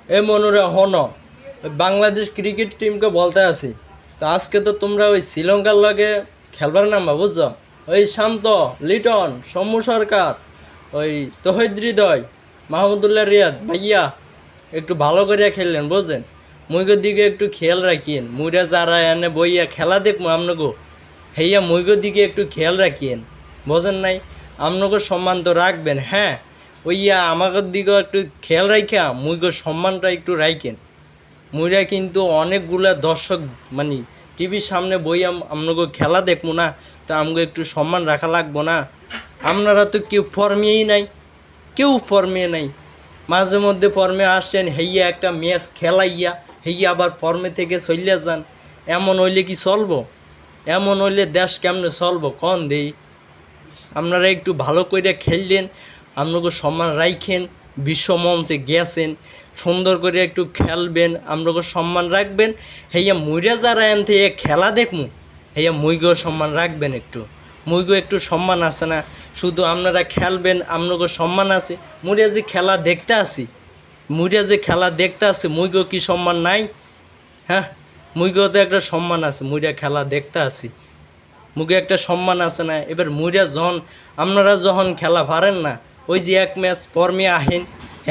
এ মনুরা হনো বাংলাদেশ ক্রিকেট টিমকে বলতে আছি তো আজকে তো তোমরা ওই শ্রীলঙ্কার লগে খেলবার নামবা বুঝছো। ওই শান্ত, লিটন, সৌম্য সরকার, ওই তহিদ হৃদয়, মাহমুদুল্লাহ রিয়াদ ভাইয়া একটু ভালো করে খেললেন বুঝলেন। মুইগোর দিকে একটু খেয়াল রাখিয়েন, মুইরা যারা এনে বইয়া খেলা দেখবো আপনাকে হেইয়া মুইগোর দিকে একটু খেয়াল রাখিয়েন, বোঝেন নাই। আপনাকে সম্মান তো রাখবেন, হ্যাঁ ওইয়া আমাদের দিকেও একটু খেয়াল রাখা মুইগোর সম্মানটা একটু রাখেন। মুইরা কিন্তু অনেকগুলা দর্শক মানে টিভির সামনে বইয়া আপনাকে খেলা দেখবো না, তা আমাকে একটু সম্মান রাখা লাগবো না। আপনারা তো কেউ ফর্মেই নাই, কেউ ফর্মে নাই। মাঝে মধ্যে ফর্মে আসছেন, হেইয়া একটা ম্যাচ খেলাইয়া হেইয়া আবার ফর্মে থেকে চলিয়া যান। এমন হইলে কি চলবো? এমন হইলে দেশ কেমনে চলবো কন দেই। আপনারা একটু ভালো করে খেললেন, আপনাকে সম্মান রাখেন, বিশ্বমঞ্চে গেছেন, সুন্দর করে একটু খেলবেন, আপনাকে সম্মান রাখবেন। হেইয়া মুইরা যারা এন থেকে খেলা দেখমু হেইয়া মুইগেও সম্মান রাখবেন একটু। মুইগো একটু সম্মান আছে না? শুধু আপনারা খেলবেন, আপনাকে সম্মান আছে। মুইরা যে খেলা দেখতে আসি, মুইরা যে খেলা দেখতে আসি, মুইগো কি সম্মান নাই? হ্যাঁ, মুইগো তো একটা সম্মান আছে, মুইরা খেলা দেখতে আসি, মুখে একটা সম্মান আছে না? এবার মুইরা যখন আপনারা যখন খেলা পারেন না, ওই যে এক ম্যাচ ফর্মে আহেন,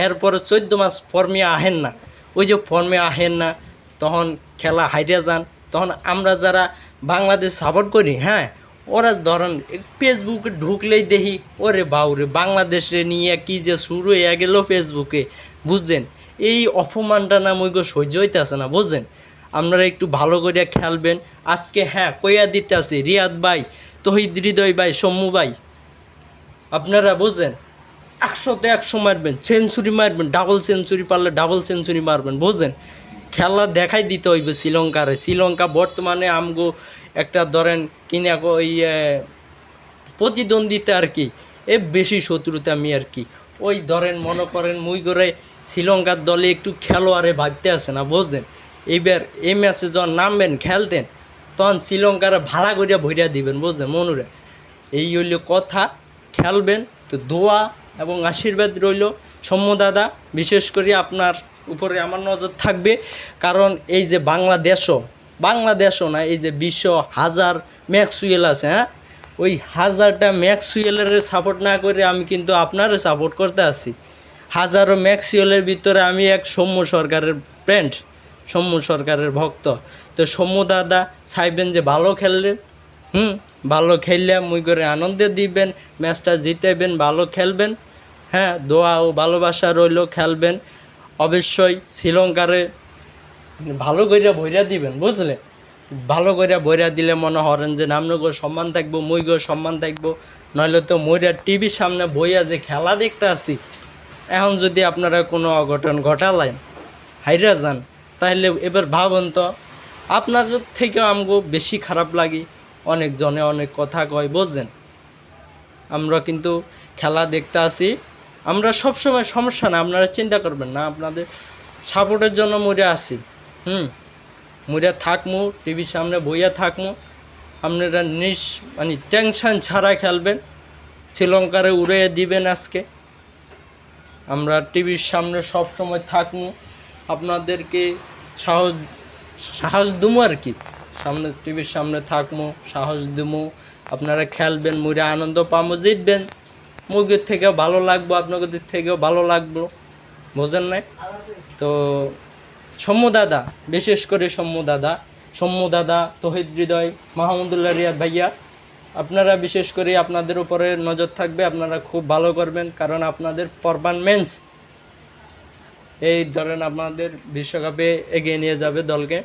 এরপরে 14 ম্যাচ ফর্মে আহেন না, ওই যে ফর্মে আহেন না, তখন খেলা হাইরে যান। তখন আমরা যারা বাংলাদেশ সাপোর্ট করি, হ্যাঁ ওরা ধরেন ফেসবুকে ঢুকলেই দেখি ওরে বাউরে বাংলাদেশে নিয়ে কি যে শুরু হয়ে গেল ফেসবুকে, বুঝছেন। এই অপমানটা না মুইগো সহ্য হইতেছে না, বুঝছেন। আপনারা একটু ভালো করে খেলবেন আজকে। হ্যাঁ কইয়া দিতে আছে রিয়াদ ভাই, তহিদ হৃদয় ভাই, সৌম্য ভাই, আপনারা বুঝছেন 100তে 100 মারবেন, সেঞ্চুরি মারবেন, ডাবল সেঞ্চুরি পারলে ডাবল সেঞ্চুরি মারবেন, বুঝছেন। খেলা দেখাই দিতে হইবে শ্রীলঙ্কারে। শ্রীলঙ্কা বর্তমানে আমগো একটা ধরেন কিনা ওই প্রতিদ্বন্দ্বিতা আর কি, এ বেশি শত্রুতা আমি আর কি। ওই ধরেন মনে করেন মুই করে শ্রীলঙ্কার দলে একটু খেলোয়াড়ে ভাবতে আসে না, বুঝছেন। এইবার এই ম্যাচে যখন নামবেন খেলতেন তখন শ্রীলঙ্কারে ভাড়া করিয়া ভরিয়া দিবেন, বুঝছেন মনুরে। এই হইল কথা। খেলবেন তো দোয়া এবং আশীর্বাদ রইল। সৌম্য দাদা বিশেষ করে আপনার উপরে আমার নজর থাকবে, কারণ এই যে বাংলাদেশও না, এই যে বিশ্ব হাজার ম্যাক্সওয়েল আছে, হ্যাঁ ওই হাজারটা ম্যাক্সওয়েলের সাপোর্ট না করে আমি কিন্তু আপনারে সাপোর্ট করতে আসি। হাজারো ম্যাক্সওয়েলের ভিতরে আমি এক সৌম্য সরকারের ফ্রেন্ড, সৌম্য সরকারের ভক্ত। তো সৌম্য দাদা চাইবেন যে ভালো খেললেন, ভালো খেললে মুই করে আনন্দ দিবেন, ম্যাচটা জিতেবেন, ভালো খেলবেন। হ্যাঁ দোয়া ও ভালোবাসা রইল, খেলবেন অবশ্যই। শ্রীলঙ্কারে ভালো কইরা ভইরা দিবেন, বুঝলে। ভালো কইরা ভইরা দিলে মনে হরেন যে নামনগো সম্মান থাকবো, মুইগো সম্মান থাকবো। নইলে তো মইরা টিভির সামনে বইয়া যে খেলা দেখতে আসি, এখন যদি আপনারা কোনো অঘটন ঘটালেন হাইরা যান, তাহলে এবার ভাবুন তো আপনাদের থেকেও আমগো বেশি খারাপ লাগে। অনেকজনে অনেক কথা কয়, বুঝছেন। আমরা কিন্তু খেলা দেখতে আসি, আমরা সবসময় সমস্যা না, আপনারা চিন্তা করবেন না, আপনাদের সাপোর্টের জন্য মরে আসি। মরে থাকমু, টিভির সামনে বইয়া থাকমু। আপনারা মানে টেনশন ছাড়া খেলবেন, শ্রীলঙ্কারে উড়িয়ে দিবেন আজকে। আমরা টিভির সামনে সব সময় থাকমু, আপনাদেরকে সাহস দুমু আর কি। সামনে টিভির সামনে থাকমু, সাহস দুমু, আপনারা খেলবেন, মুড়ে আনন্দ পামো, জিতবেন। মুরগির থেকেও ভালো লাগবো, আপনাদের থেকেও ভালো লাগবো, বোঝেন নাই তো। সৌম্য দাদা, বিশেষ করে সৌম্য দাদা, তহিদ হৃদয়, মাহমুদুল্লাহ রিয়াদ ভাইয়া, আপনারা বিশেষ করে আপনাদের উপরে নজর থাকবে। আপনারা খুব ভালো করবেন, কারণ আপনাদের পারফরম্যান্স এই ধরেন আপনাদের বিশ্বকাপে এগিয়ে নিয়ে যাবে দলকে।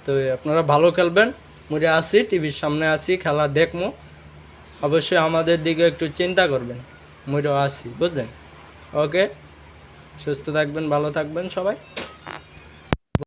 তো আপনারা ভালো খেলবেন। মুড়ে আসি, টিভির সামনে আসি, খেলা দেখবো। অবশ্যই আমাদের দিকে একটু চিন্তা করবেন, মুড়েও আসি, বুঝছেন। ওকে, সুস্থ থাকবেন, ভালো থাকবেন সবাই।